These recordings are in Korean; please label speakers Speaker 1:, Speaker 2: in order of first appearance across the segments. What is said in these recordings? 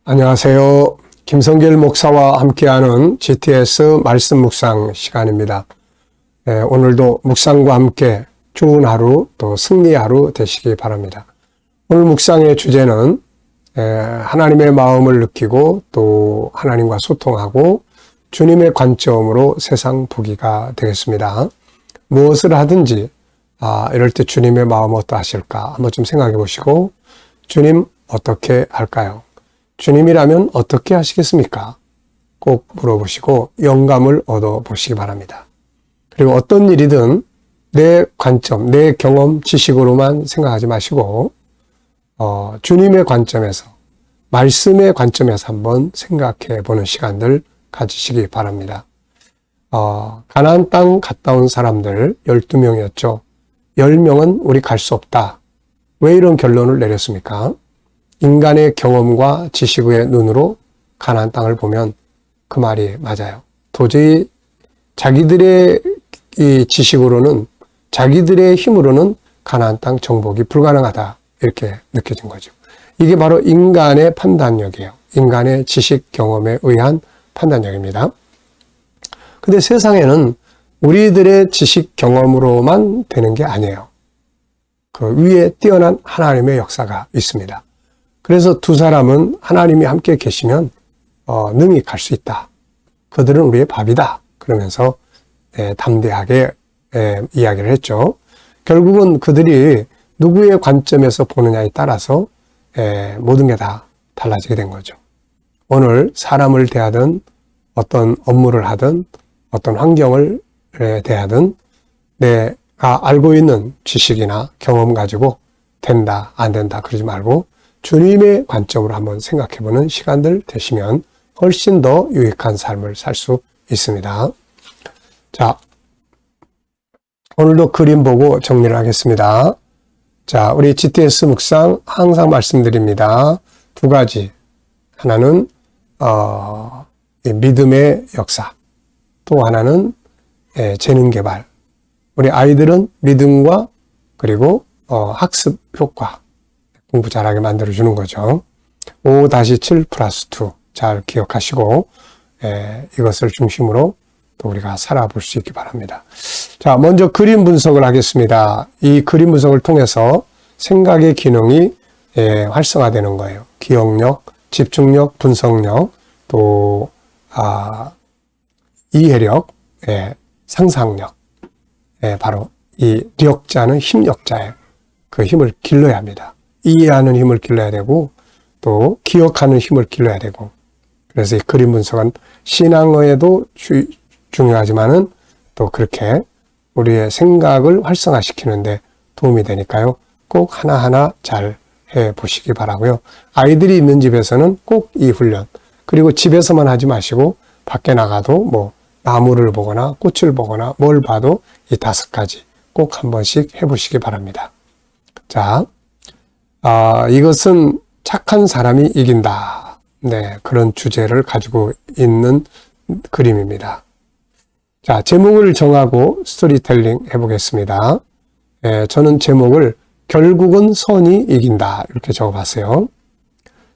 Speaker 1: 안녕하세요. 김성길 목사와 함께하는 GTS 말씀 묵상 시간입니다. 오늘도 묵상과 함께 좋은 하루 또 승리의 하루 되시기 바랍니다. 오늘 묵상의 주제는 하나님의 마음을 느끼고 또 하나님과 소통하고 주님의 관점으로 세상 보기가 되겠습니다. 무엇을 하든지 이럴 때 주님의 마음 어떠하실까 한번 좀 생각해 보시고 주님 어떻게 할까요? 주님이라면 어떻게 하시겠습니까? 꼭 물어보시고 영감을 얻어보시기 바랍니다. 그리고 어떤 일이든 내 관점, 내 경험, 지식으로만 생각하지 마시고 주님의 관점에서, 말씀의 관점에서 한번 생각해 보는 시간들 가지시기 바랍니다. 가나안 땅 갔다 온 사람들 12명이었죠. 10명은 우리 갈 수 없다. 왜 이런 결론을 내렸습니까? 인간의 경험과 지식의 눈으로 가나안 땅을 보면 그 말이 맞아요. 도저히 자기들의 이 지식으로는, 자기들의 힘으로는 가나안 땅 정복이 불가능하다, 이렇게 느껴진 거죠. 이게 바로 인간의 판단력이에요. 인간의 지식 경험에 의한 판단력입니다. 근데 세상에는 우리들의 지식 경험으로만 되는 게 아니에요. 그 위에 뛰어난 하나님의 역사가 있습니다. 그래서 두 사람은 하나님이 함께 계시면 능히 갈 수 있다. 그들은 우리의 밥이다. 그러면서 담대하게 이야기를 했죠. 결국은 그들이 누구의 관점에서 보느냐에 따라서 모든 게 다 달라지게 된 거죠. 오늘 사람을 대하든 어떤 업무를 하든 어떤 환경을 대하든 내가 알고 있는 지식이나 경험 가지고 된다, 안 된다 그러지 말고 주님의 관점으로 한번 생각해보는 시간들 되시면 훨씬 더 유익한 삶을 살 수 있습니다. 자, 오늘도 그림 보고 정리를 하겠습니다. 자, 우리 GTS 묵상 항상 말씀드립니다. 두 가지. 하나는 믿음의 역사, 또 하나는 재능 개발. 우리 아이들은 믿음과 그리고 학습 효과, 공부 잘하게 만들어주는 거죠. 5-7+2 잘 기억하시고 이것을 중심으로 또 우리가 살아볼 수 있기 바랍니다. 자, 먼저 그림 분석을 하겠습니다. 이 그림 분석을 통해서 생각의 기능이 활성화되는 거예요. 기억력, 집중력, 분석력, 또 이해력, 상상력. 바로 이 력자는 힘력자예요. 그 힘을 길러야 합니다. 이해하는 힘을 길러야 되고 또 기억하는 힘을 길러야 되고, 그래서 이 그림 분석은 신앙어에도 중요하지만은 또 그렇게 우리의 생각을 활성화시키는데 도움이 되니까요. 꼭 하나하나 잘 해보시기 바라고요. 아이들이 있는 집에서는 꼭 이 훈련, 그리고 집에서만 하지 마시고 밖에 나가도 뭐 나무를 보거나 꽃을 보거나 뭘 봐도 이 5가지 꼭 한 번씩 해보시기 바랍니다. 자, 이것은 착한 사람이 이긴다. 네, 그런 주제를 가지고 있는 그림입니다. 자, 제목을 정하고 스토리텔링 해보겠습니다. 저는 제목을 결국은 선이 이긴다, 이렇게 적어봤어요.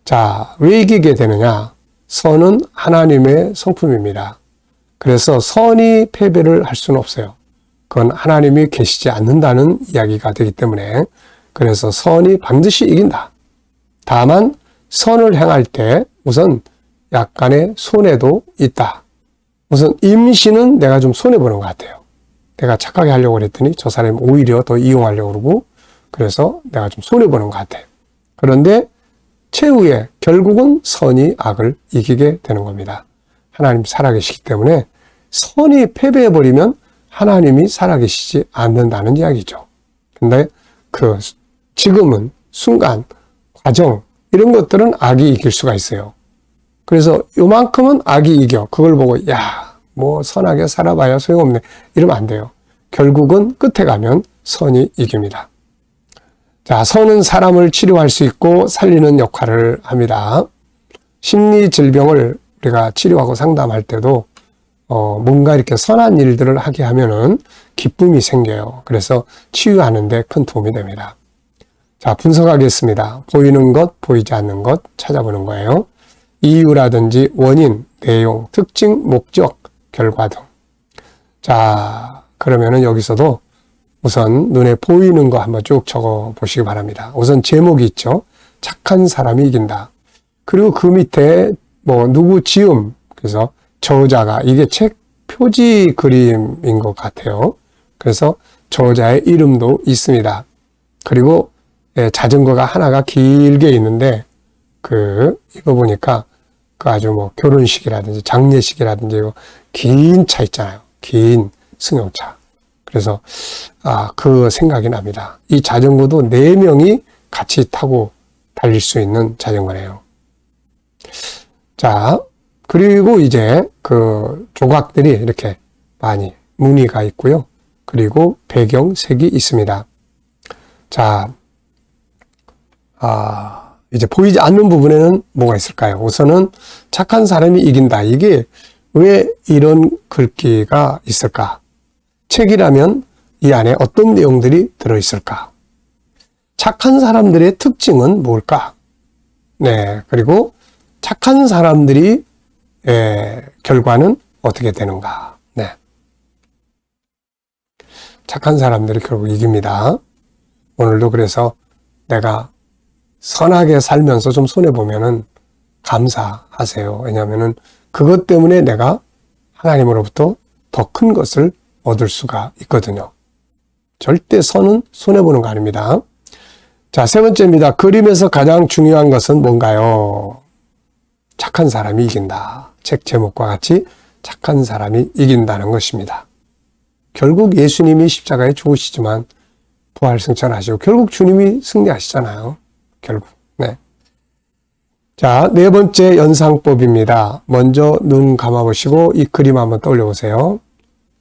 Speaker 1: 자, 왜 이기게 되느냐? 선은 하나님의 성품입니다. 그래서 선이 패배를 할 수는 없어요. 그건 하나님이 계시지 않는다는 이야기가 되기 때문에, 그래서 선이 반드시 이긴다. 다만 선을 행할 때 우선 약간의 손해도 있다. 우선 임시는 내가 좀 손해보는 것 같아요. 내가 착하게 하려고 그랬더니 저 사람이 오히려 더 이용하려고 그러고, 그래서 내가 좀 손해보는 것 같아요. 그런데 최후에 결국은 선이 악을 이기게 되는 겁니다. 하나님 살아계시기 때문에 선이 패배해버리면 하나님이 살아계시지 않는다는 이야기죠. 근데 지금은 순간, 과정, 이런 것들은 악이 이길 수가 있어요. 그래서 요만큼은 악이 이겨. 그걸 보고 뭐 선하게 살아봐야 소용없네, 이러면 안 돼요. 결국은 끝에 가면 선이 이깁니다. 자, 선은 사람을 치료할 수 있고 살리는 역할을 합니다. 심리 질병을 우리가 치료하고 상담할 때도 뭔가 이렇게 선한 일들을 하게 하면은 기쁨이 생겨요. 그래서 치유하는 데 큰 도움이 됩니다. 자, 분석하겠습니다. 보이는 것, 보이지 않는 것 찾아보는 거예요. 이유라든지 원인, 내용, 특징, 목적, 결과 등. 자, 그러면은 여기서도 우선 눈에 보이는 거 한번 쭉 적어 보시기 바랍니다. 우선 제목이 있죠. 착한 사람이 이긴다. 그리고 그 밑에 뭐 누구 지음, 그래서 저자가 이게 책 표지 그림인 것 같아요. 그래서 저자의 이름도 있습니다. 그리고 자전거가 하나가 길게 있는데 이거 보니까 아주 뭐 결혼식이라든지 장례식이라든지 이거 긴 차 있잖아요. 긴 승용차. 그래서 그 생각이 납니다. 이 자전거도 4명이 같이 타고 달릴 수 있는 자전거네요. 자, 그리고 이제 그 조각들이 이렇게 많이 무늬가 있고요. 그리고 배경색이 있습니다. 자, 이제 보이지 않는 부분에는 뭐가 있을까요? 우선은 착한 사람이 이긴다. 이게 왜 이런 글귀가 있을까? 책이라면 이 안에 어떤 내용들이 들어있을까? 착한 사람들의 특징은 뭘까? 네, 그리고 착한 사람들이 결과는 어떻게 되는가? 네, 착한 사람들이 결국 이깁니다. 오늘도 그래서 내가 선하게 살면서 좀 손해보면은 감사하세요. 왜냐하면은 그것 때문에 내가 하나님으로부터 더 큰 것을 얻을 수가 있거든요. 절대 선은 손해보는 거 아닙니다. 자, 3번째입니다. 그림에서 가장 중요한 것은 뭔가요? 착한 사람이 이긴다. 책 제목과 같이 착한 사람이 이긴다는 것입니다. 결국 예수님이 십자가에 죽으시지만 부활 승천하시고 결국 주님이 승리하시잖아요. 결국. 네. 자, 4번째 연상법입니다. 먼저 눈 감아보시고 이 그림 한번 떠올려 보세요.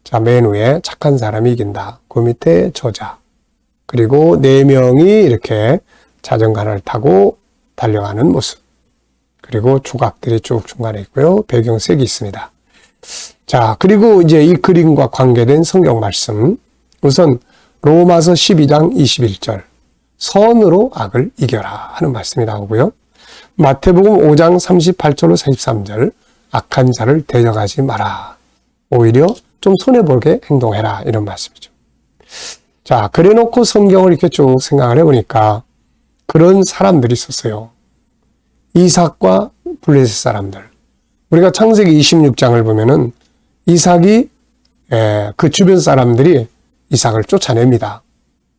Speaker 1: 자, 맨 위에 착한 사람이 이긴다. 그 밑에 저자. 그리고 4명이 이렇게 자전거를 타고 달려가는 모습. 그리고 조각들이 쭉 중간에 있고요. 배경색이 있습니다. 자, 그리고 이제 이 그림과 관계된 성경 말씀. 우선 로마서 12장 21절. 선으로 악을 이겨라 하는 말씀이 나오고요. 마태복음 5장 38절로 43절. 악한 자를 대적하지 마라. 오히려 좀 손해보게 행동해라. 이런 말씀이죠. 자, 그래놓고 성경을 이렇게 쭉 생각을 해보니까 그런 사람들이 있었어요. 이삭과 블레셋 사람들. 우리가 창세기 26장을 보면은 이삭이 그 주변 사람들이 이삭을 쫓아냅니다.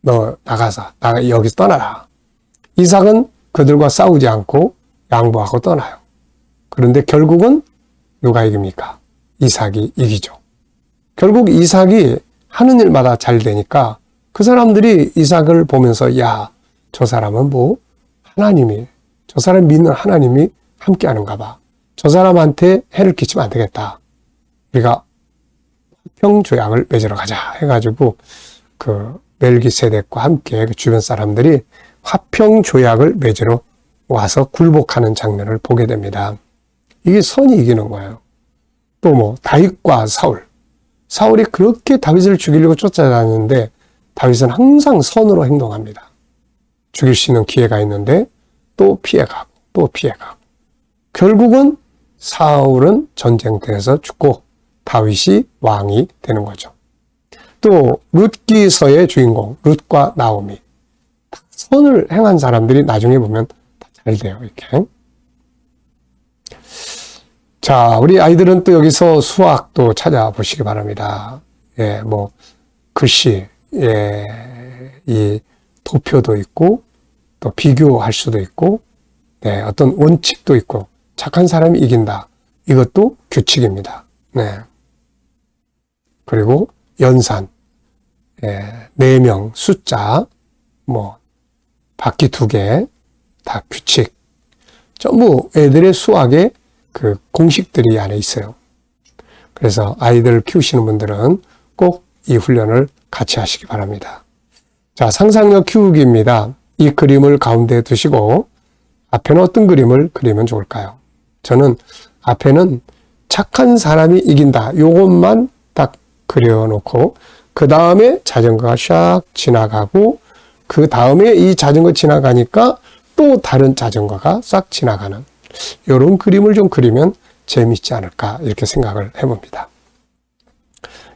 Speaker 1: 너 나가서 여기서 떠나라. 이삭은 그들과 싸우지 않고 양보하고 떠나요. 그런데 결국은 누가 이깁니까? 이삭이 이기죠. 결국 이삭이 하는 일마다 잘 되니까 그 사람들이 이삭을 보면서 야, 저 사람은 저 사람 믿는 하나님이 함께 하는가 봐. 저 사람한테 해를 끼치면 안 되겠다. 우리가 화평조약을 맺으러 가자 해가지고 그 멜기세덱과 함께 그 주변 사람들이 화평조약을 맺으러 와서 굴복하는 장면을 보게 됩니다. 이게 선이 이기는 거예요. 또 뭐 다윗과 사울이 그렇게 다윗을 죽이려고 쫓아다녔는데 다윗은 항상 선으로 행동합니다. 죽일 수 있는 기회가 있는데 또 피해가고 또 피해가고 결국은 사울은 전쟁터에서 죽고 다윗이 왕이 되는 거죠. 또 룻기서의 주인공 룻과 나오미 선을 행한 사람들이 나중에 보면 다 잘 돼요. 이렇게. 자, 우리 아이들은 또 여기서 수학도 찾아보시기 바랍니다. 예, 뭐 글씨, 이 도표도 있고 또 비교할 수도 있고 네, 어떤 원칙도 있고 착한 사람이 이긴다. 이것도 규칙입니다. 네. 그리고 연산, 4명, 숫자, 뭐 바퀴 2개, 다 규칙. 전부 애들의 수학에 그 공식들이 안에 있어요. 그래서 아이들 키우시는 분들은 꼭 이 훈련을 같이 하시기 바랍니다. 자, 상상력 키우기입니다. 이 그림을 가운데에 두시고 앞에는 어떤 그림을 그리면 좋을까요? 저는 앞에는 착한 사람이 이긴다. 요것만 딱 그려놓고 그 다음에 자전거가 샥 지나가고 그 다음에 이 자전거 지나가니까 또 다른 자전거가 싹 지나가는 이런 그림을 좀 그리면 재미있지 않을까 이렇게 생각을 해봅니다.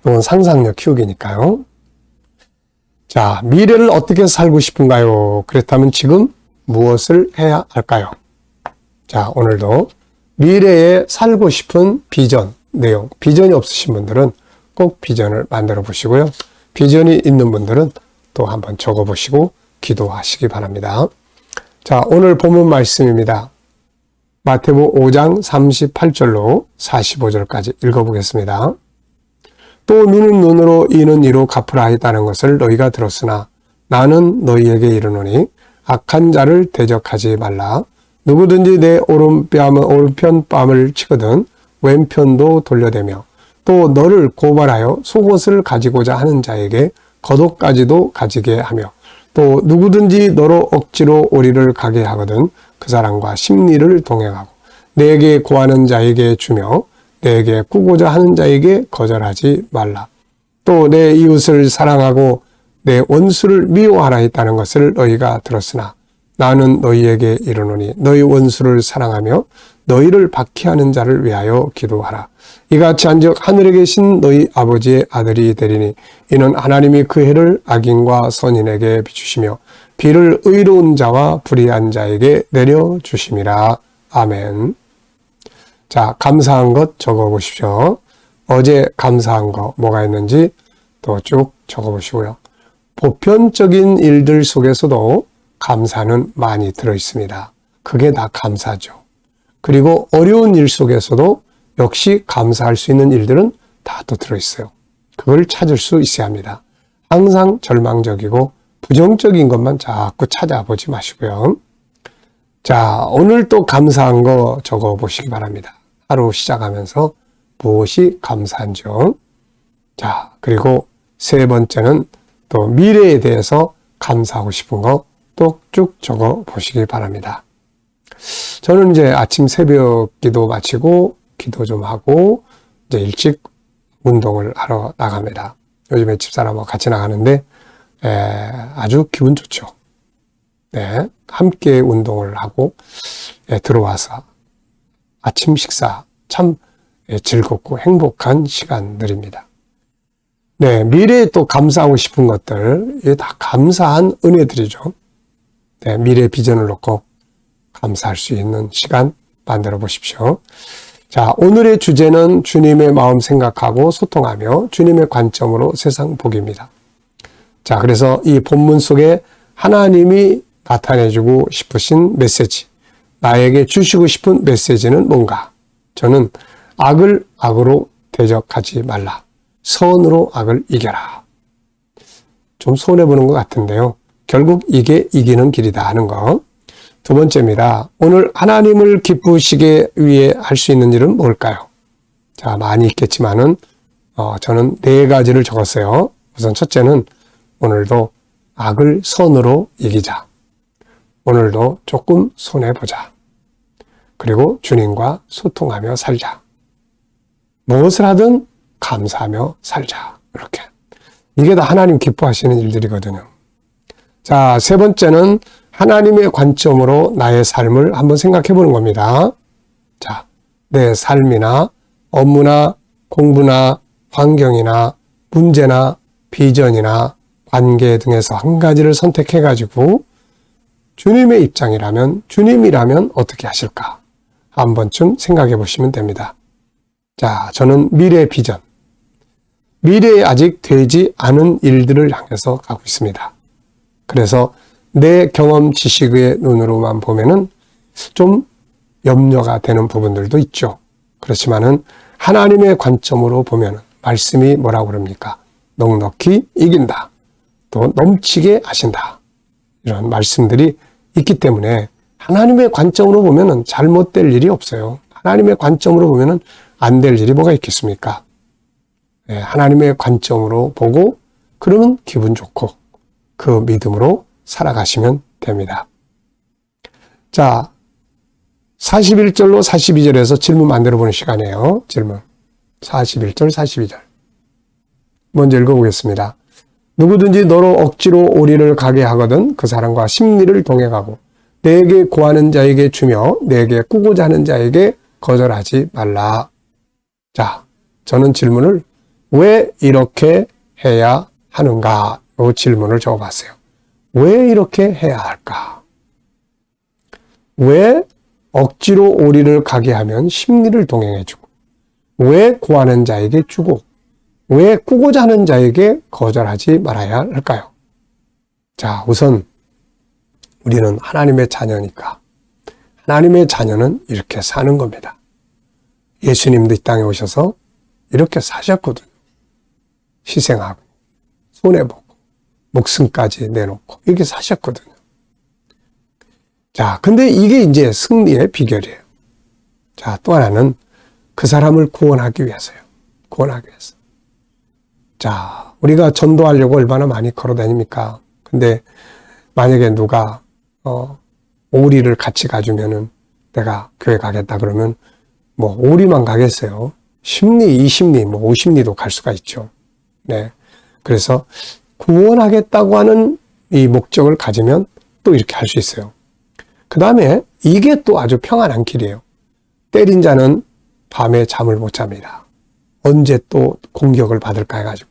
Speaker 1: 이건 상상력 키우기니까요. 자, 미래를 어떻게 살고 싶은가요? 그렇다면 지금 무엇을 해야 할까요? 자, 오늘도 미래에 살고 싶은 비전 내용, 비전이 없으신 분들은 꼭 비전을 만들어 보시고요. 비전이 있는 분들은 또 한번 적어 보시고 기도하시기 바랍니다. 자, 오늘 본문 말씀입니다. 마태복음 5장 38절로 45절까지 읽어보겠습니다. 또 눈은 눈으로 이는 이로 갚으라 했다는 것을 너희가 들었으나 나는 너희에게 이르노니 악한 자를 대적하지 말라. 누구든지 내 오른편 뺨을 치거든 왼편도 돌려대며 또 너를 고발하여 속옷을 가지고자 하는 자에게 겉옷까지도 가지게 하며 또 누구든지 너로 억지로 오리를 가게 하거든 그 사람과 심리를 동행하고 내게 구하는 자에게 주며 내게 꾸고자 하는 자에게 거절하지 말라. 또 내 이웃을 사랑하고 내 원수를 미워하라 했다는 것을 너희가 들었으나 나는 너희에게 이르노니 너희 원수를 사랑하며 너희를 박해하는 자를 위하여 기도하라. 이같이 한즉 하늘에 계신 너희 아버지의 아들이 되리니 이는 하나님이 그 해를 악인과 선인에게 비추시며 비를 의로운 자와 불의한 자에게 내려주심이라. 아멘. 자, 감사한 것 적어 보십시오. 어제 감사한 거 뭐가 있는지 또 쭉 적어 보시고요. 보편적인 일들 속에서도 감사는 많이 들어 있습니다. 그게 다 감사죠. 그리고 어려운 일 속에서도 역시 감사할 수 있는 일들은 다 또 들어 있어요. 그걸 찾을 수 있어야 합니다. 항상 절망적이고 부정적인 것만 자꾸 찾아보지 마시고요. 자, 오늘 또 감사한 거 적어 보시기 바랍니다. 하루 시작하면서 무엇이 감사한지요. 자, 그리고 세 번째는 또 미래에 대해서 감사하고 싶은 거 또 쭉 적어 보시기 바랍니다. 저는 이제 아침 새벽 기도 마치고 기도 좀 하고 이제 일찍 운동을 하러 나갑니다. 요즘에 집사람하고 같이 나가는데 아주 기분 좋죠. 네, 함께 운동을 하고 들어와서 아침 식사 참 즐겁고 행복한 시간들입니다. 네, 미래에 또 감사하고 싶은 것들, 이게 다 감사한 은혜들이죠. 네, 미래 비전을 놓고 감사할 수 있는 시간 만들어 보십시오. 자, 오늘의 주제는 주님의 마음 생각하고 소통하며 주님의 관점으로 세상 보기입니다. 자, 그래서 이 본문 속에 하나님이 나타내주고 싶으신 메시지, 나에게 주시고 싶은 메시지는 뭔가? 저는 악을 악으로 대적하지 말라. 선으로 악을 이겨라. 좀 손해보는 것 같은데요. 결국 이게 이기는 길이다 하는 거. 두 번째입니다. 오늘 하나님을 기쁘시게 위해 할 수 있는 일은 뭘까요? 자, 많이 있겠지만은 저는 네 가지를 적었어요. 우선 첫째는 오늘도 악을 선으로 이기자. 오늘도 조금 손해보자. 그리고 주님과 소통하며 살자. 무엇을 하든 감사하며 살자. 이렇게. 이게 다 하나님 기뻐하시는 일들이거든요. 자, 세 번째는 하나님의 관점으로 나의 삶을 한번 생각해 보는 겁니다. 자, 내 삶이나 업무나 공부나 환경이나 문제나 비전이나 관계 등에서 한 가지를 선택해 가지고 주님의 입장이라면, 주님이라면 어떻게 하실까? 한 번쯤 생각해 보시면 됩니다. 자, 저는 미래 비전. 미래에 아직 되지 않은 일들을 향해서 가고 있습니다. 그래서 내 경험 지식의 눈으로만 보면은 좀 염려가 되는 부분들도 있죠. 그렇지만은 하나님의 관점으로 보면은 말씀이 뭐라고 그럽니까? 넉넉히 이긴다. 또 넘치게 하신다. 이런 말씀들이 있기 때문에 하나님의 관점으로 보면은 잘못될 일이 없어요. 하나님의 관점으로 보면은 안 될 일이 뭐가 있겠습니까? 네, 하나님의 관점으로 보고 그러면 기분 좋고 그 믿음으로 살아가시면 됩니다. 자, 41절로 42절에서 질문 만들어 보는 시간이에요. 질문. 41절, 42절. 먼저 읽어보겠습니다. 누구든지 너로 억지로 오리를 가게 하거든 그 사람과 심리를 동행하고 내게 구하는 자에게 주며 내게 꾸고자 하는 자에게 거절하지 말라. 자, 저는 질문을 왜 이렇게 해야 하는가? 이 질문을 적어봤어요. 왜 이렇게 해야 할까? 왜 억지로 오리를 가게 하면 심리를 동행해주고, 왜 구하는 자에게 주고, 왜 꾸고자 하는 자에게 거절하지 말아야 할까요? 자, 우선 우리는 하나님의 자녀니까 하나님의 자녀는 이렇게 사는 겁니다. 예수님도 이 땅에 오셔서 이렇게 사셨거든요. 희생하고 손해보고 목숨까지 내놓고 이렇게 사셨거든요. 자, 근데 이게 이제 승리의 비결이에요. 자, 또 하나는 그 사람을 구원하기 위해서요. 구원하기 위해서. 자, 우리가 전도하려고 얼마나 많이 걸어 다닙니까? 근데 만약에 누가 오리를 같이 가주면은 내가 교회 가겠다 그러면 뭐 오리만 가겠어요. 10리, 20리, 뭐 50리도 갈 수가 있죠. 네. 그래서 구원하겠다고 하는 이 목적을 가지면 또 이렇게 할 수 있어요. 그 다음에 이게 또 아주 평안한 길이에요. 때린 자는 밤에 잠을 못 잡니다. 언제 또 공격을 받을까 해가지고.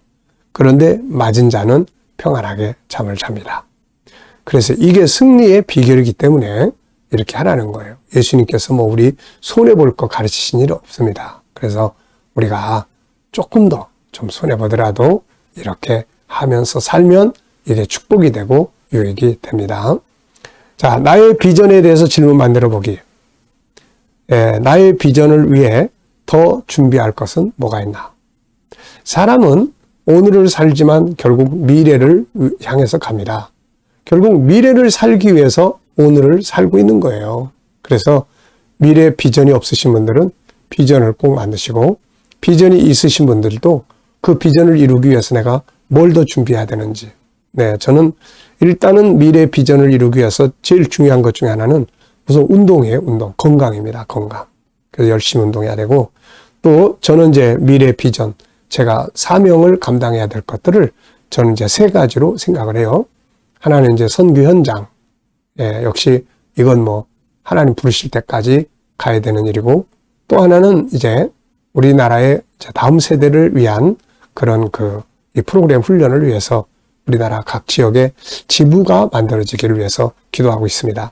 Speaker 1: 그런데 맞은 자는 평안하게 잠을 잡니다. 그래서 이게 승리의 비결이기 때문에 이렇게 하라는 거예요. 예수님께서 뭐 우리 손해볼 거 가르치신 일 없습니다. 그래서 우리가 조금 더 좀 손해보더라도 이렇게 하면서 살면 이게 축복이 되고 유익이 됩니다. 자, 나의 비전에 대해서 질문 만들어 보기. 나의 비전을 위해 더 준비할 것은 뭐가 있나? 사람은 오늘을 살지만 결국 미래를 향해서 갑니다. 결국 미래를 살기 위해서 오늘을 살고 있는 거예요. 그래서 미래 비전이 없으신 분들은 비전을 꼭 만드시고, 비전이 있으신 분들도 그 비전을 이루기 위해서 내가 뭘 더 준비해야 되는지. 네, 저는 일단은 미래 비전을 이루기 위해서 제일 중요한 것 중에 하나는 우선 운동이에요. 운동. 건강입니다. 건강. 그래서 열심히 운동해야 되고, 또 저는 이제 미래 비전, 제가 사명을 감당해야 될 것들을 저는 이제 3가지로 생각을 해요. 하나는 이제 선교 현장. 역시 이건 뭐 하나님 부르실 때까지 가야 되는 일이고, 또 하나는 이제 우리나라의 이제 다음 세대를 위한 그런 이 프로그램 훈련을 위해서 우리나라 각 지역에 지부가 만들어지기를 위해서 기도하고 있습니다.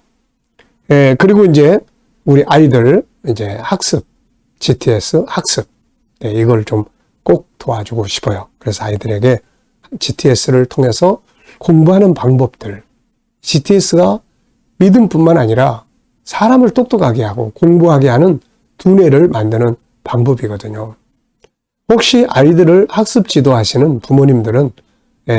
Speaker 1: 그리고 이제 우리 아이들 이제 학습, GTS 학습. 이걸 좀 꼭 도와주고 싶어요. 그래서 아이들에게 GTS를 통해서 공부하는 방법들. GTS가 믿음뿐만 아니라 사람을 똑똑하게 하고 공부하게 하는 두뇌를 만드는 방법이거든요. 혹시 아이들을 학습 지도하시는 부모님들은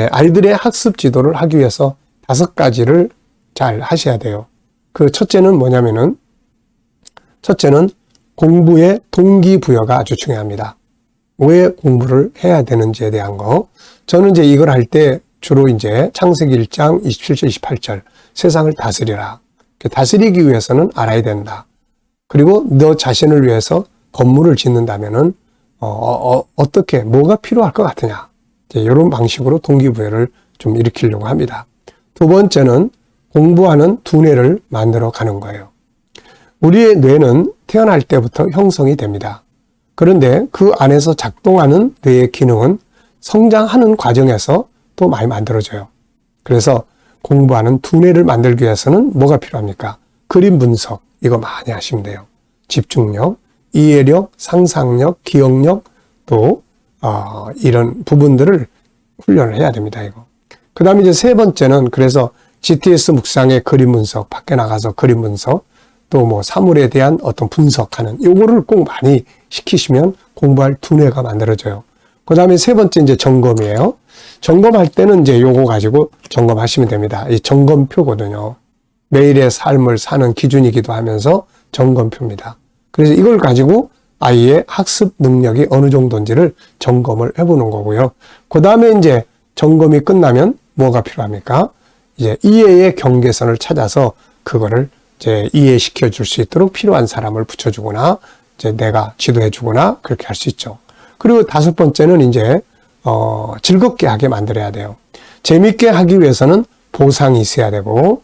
Speaker 1: 아이들의 학습 지도를 하기 위해서 5가지를 잘 하셔야 돼요. 그 첫째는 뭐냐면은, 첫째는 공부의 동기부여가 아주 중요합니다. 왜 공부를 해야 되는지에 대한 거. 저는 이제 이걸 할 때 주로 이제 창세기 1장 27절, 28절 세상을 다스리라. 다스리기 위해서는 알아야 된다. 그리고 너 자신을 위해서 건물을 짓는다면은 어떻게 뭐가 필요할 것 같으냐. 이런 방식으로 동기부여를 좀 일으키려고 합니다. 두 번째는 공부하는 두뇌를 만들어 가는 거예요. 우리의 뇌는 태어날 때부터 형성이 됩니다. 그런데 그 안에서 작동하는 뇌의 기능은 성장하는 과정에서 또 많이 만들어져요. 그래서 공부하는 두뇌를 만들기 위해서는 뭐가 필요합니까? 그림 분석, 이거 많이 하시면 돼요. 집중력, 이해력, 상상력, 기억력, 또 이런 부분들을 훈련을 해야 됩니다. 이거. 그 다음에 이제 3번째는 그래서 GTS 묵상의 그림 분석, 밖에 나가서 그림 분석, 또 뭐 사물에 대한 어떤 분석하는 요거를 꼭 많이 시키시면 공부할 두뇌가 만들어져요. 그 다음에 3번째 이제 점검이에요. 점검할 때는 이제 요거 가지고 점검하시면 됩니다. 이 점검표거든요. 매일의 삶을 사는 기준이기도 하면서 점검표입니다. 그래서 이걸 가지고 아이의 학습 능력이 어느 정도인지를 점검을 해보는 거고요. 그 다음에 이제 점검이 끝나면 뭐가 필요합니까? 이제 이해의 경계선을 찾아서 그거를 이제 이해시켜 줄 수 있도록 필요한 사람을 붙여주거나 이제 내가 지도해 주거나 그렇게 할 수 있죠. 그리고 5번째는 이제 즐겁게 하게 만들어야 돼요. 재밌게 하기 위해서는 보상이 있어야 되고,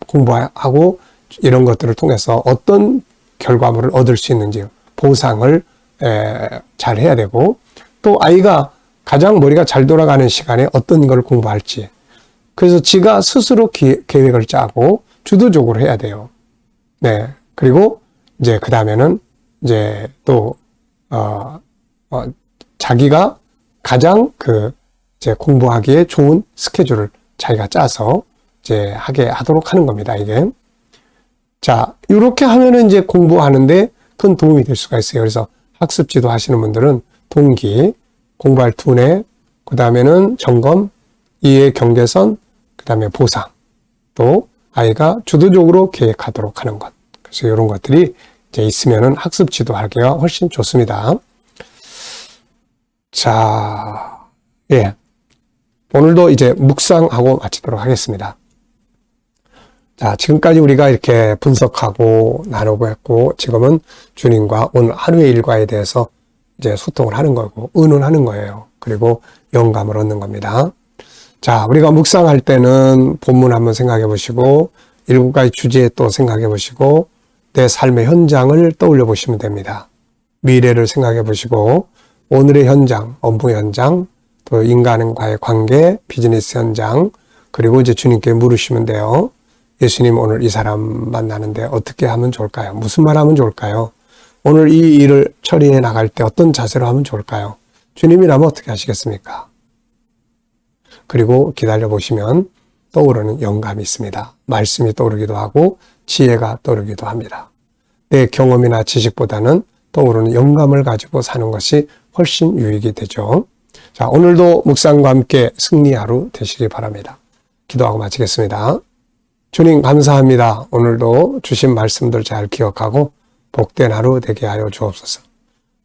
Speaker 1: 공부하고 이런 것들을 통해서 어떤 결과물을 얻을 수 있는지 보상을 잘 해야 되고, 또 아이가 가장 머리가 잘 돌아가는 시간에 어떤 걸 공부할지, 그래서 지가 스스로 계획을 짜고 주도적으로 해야 돼요. 네. 그리고 이제 그 다음에는 이제 또 자기가 가장 이제 공부하기에 좋은 스케줄을 자기가 짜서 이제 하도록 하는 겁니다, 이게. 자, 이렇게 하면은 이제 공부하는데 큰 도움이 될 수가 있어요. 그래서 학습 지도 하시는 분들은 동기, 공부할 두뇌, 그 다음에는 점검, 이해 경계선, 그 다음에 보상, 또 아이가 주도적으로 계획하도록 하는 것. 그래서 이런 것들이 이제 있으면은 학습 지도하기가 훨씬 좋습니다. 자, 예. 오늘도 이제 묵상하고 마치도록 하겠습니다. 자, 지금까지 우리가 이렇게 분석하고 나누고 했고, 지금은 주님과 오늘 하루의 일과에 대해서 이제 소통을 하는 거고, 의논하는 거예요. 그리고 영감을 얻는 겁니다. 자, 우리가 묵상할 때는 본문 한번 생각해 보시고, 7가지 주제에 또 생각해 보시고, 내 삶의 현장을 떠올려 보시면 됩니다. 미래를 생각해 보시고, 오늘의 현장, 업무 현장, 또 인간과의 관계, 비즈니스 현장, 그리고 이제 주님께 물으시면 돼요. 예수님, 오늘 이 사람 만나는데 어떻게 하면 좋을까요? 무슨 말 하면 좋을까요? 오늘 이 일을 처리해 나갈 때 어떤 자세로 하면 좋을까요? 주님이라면 어떻게 하시겠습니까? 그리고 기다려 보시면 떠오르는 영감이 있습니다. 말씀이 떠오르기도 하고 지혜가 떠오르기도 합니다. 내 경험이나 지식보다는 떠오르는 영감을 가지고 사는 것이 훨씬 유익이 되죠. 자, 오늘도 묵상과 함께 승리 하루 되시기 바랍니다. 기도하고 마치겠습니다. 주님 감사합니다. 오늘도 주신 말씀들 잘 기억하고 복된 하루 되게 하여 주옵소서.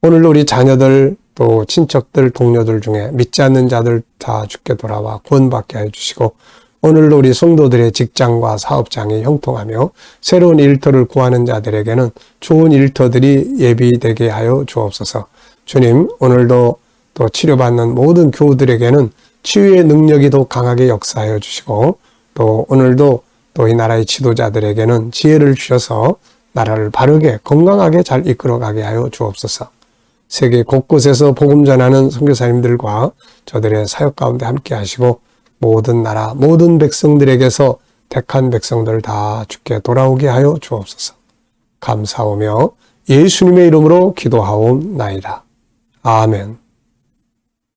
Speaker 1: 오늘도 우리 자녀들 또 친척들 동료들 중에 믿지 않는 자들 다 주께 돌아와 구원받게 하여 주시고, 오늘도 우리 성도들의 직장과 사업장이 형통하며 새로운 일터를 구하는 자들에게는 좋은 일터들이 예비되게 하여 주옵소서. 주님, 오늘도 또 치료받는 모든 교우들에게는 치유의 능력이 더 강하게 역사하여 주시고, 또 오늘도 또 이 나라의 지도자들에게는 지혜를 주셔서 나라를 바르게 건강하게 잘 이끌어가게 하여 주옵소서. 세계 곳곳에서 복음 전하는 선교사님들과 저들의 사역 가운데 함께 하시고, 모든 나라 모든 백성들에게서 택한 백성들 다 주께 돌아오게 하여 주옵소서. 감사하며 예수님의 이름으로 기도하옵나이다. 아멘.